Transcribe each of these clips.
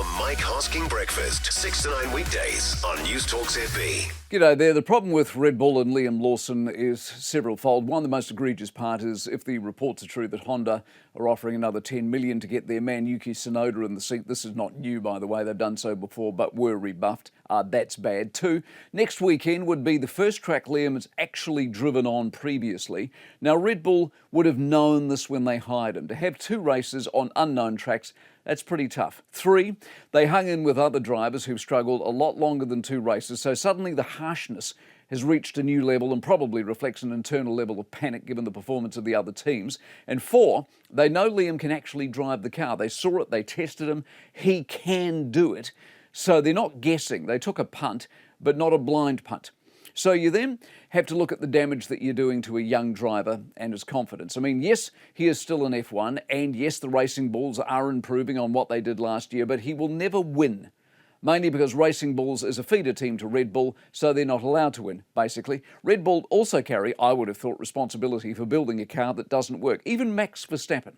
The Mike Hosking Breakfast, 6 to 9 weekdays on Newstalk ZB. G'day there. The problem with Red Bull and Liam Lawson is several-fold. One, the most egregious part is if the reports are true that Honda are offering another $10 million to get their man Yuki Tsunoda in the seat. This is not new, by the way. They've done so before, but were rebuffed. That's bad. Two, next weekend would be the first track Liam has actually driven on previously. Now, Red Bull would have known this when they hired him. To have two races on unknown tracks, that's pretty tough. Three, they hung in with other drivers who've struggled a lot longer than two races, so suddenly the harshness has reached a new level and probably reflects an internal level of panic given the performance of the other teams. And four, they know Liam can actually drive the car. They saw it, they tested him, he can do it. So they're not guessing. They took a punt, but not a blind punt. So you then have to look at the damage that you're doing to a young driver and his confidence. I mean, yes, he is still in F1, and yes, the Racing Bulls are improving on what they did last year, but he will never win. Mainly because Racing Bulls is a feeder team to Red Bull, so they're not allowed to win, basically. Red Bull also carry, I would have thought, responsibility for building a car that doesn't work. Even Max Verstappen,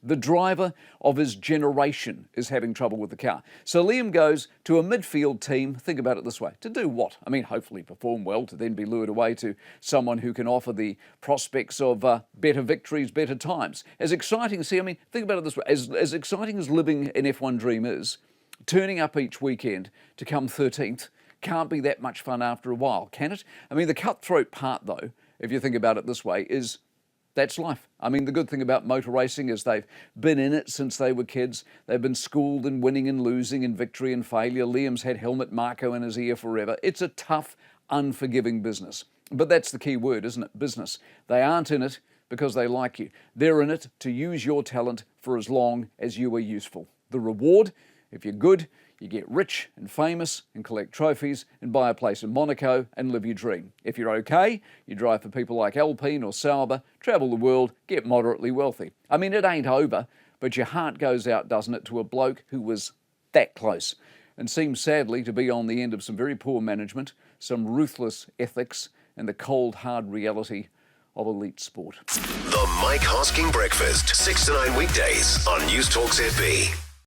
the driver of his generation, is having trouble with the car. So Liam goes to a midfield team, think about it this way, to do what? I mean, hopefully perform well, to then be lured away to someone who can offer the prospects of better victories, better times. As exciting, think about it this way, as exciting as living an F1 dream is, turning up each weekend to come 13th can't be that much fun after a while, can it? I mean, the cutthroat part, though, if you think about it this way, is that's life. I mean, the good thing about motor racing is they've been in it since they were kids. They've been schooled in winning and losing and victory and failure. Liam's had Helmut Marko in his ear forever. It's a tough, unforgiving business. But that's the key word, isn't it? Business. They aren't in it because they like you. They're in it to use your talent for as long as you are useful. The reward, if you're good, you get rich and famous and collect trophies and buy a place in Monaco and live your dream. If you're okay, you drive for people like Alpine or Sauber, travel the world, get moderately wealthy. I mean, it ain't over, but your heart goes out, doesn't it, to a bloke who was that close and seems sadly to be on the end of some very poor management, some ruthless ethics, and the cold, hard reality of elite sport. The Mike Hosking Breakfast, 6 to 9 weekdays on Newstalk ZB.